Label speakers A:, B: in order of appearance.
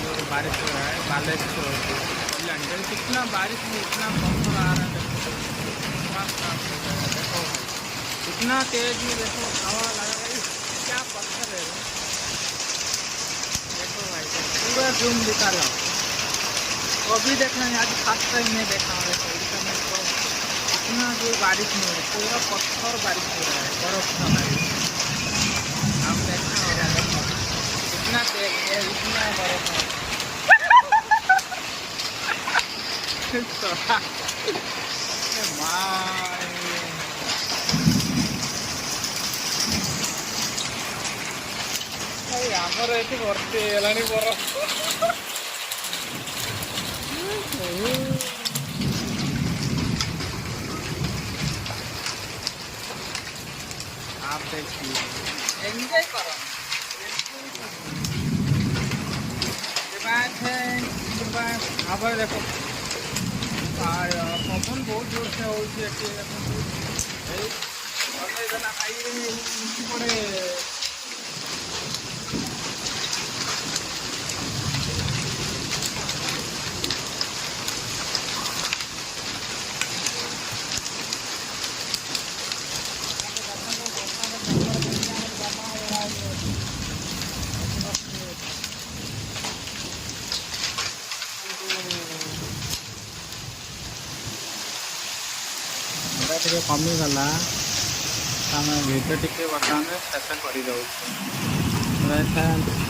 A: जो बारिश हो रहा है बालेश्वर कल्याण, कितना बारिश में इतना पत्थर आ रहा है। देखो मस्त आप देखो इतना तेज में, देखो हवा लगा भाई, क्या पत्थर है। देखो भाई पूरा जूम निकाला, वो भी देखना है आज फर्स्ट टाइम नहीं देखा हूँ। देखो इसका मेरे को इतना जो बारिश में पूरा पत्थर बारिश हो रहा है, बर्फ का बारिश आप देखना होगा। देखो इतना तेज है, इतना बर्फ है। ଆମର ଏଠି ଭର୍ତ୍ତି ହେଇଗଲାଣି ବରଫ। आप देखिए एंजॉय करो, बात है आप देखो पवन बहुत जोर से होड़े टे कमिगला आम भिडियो टे बर्तमान शेष कर।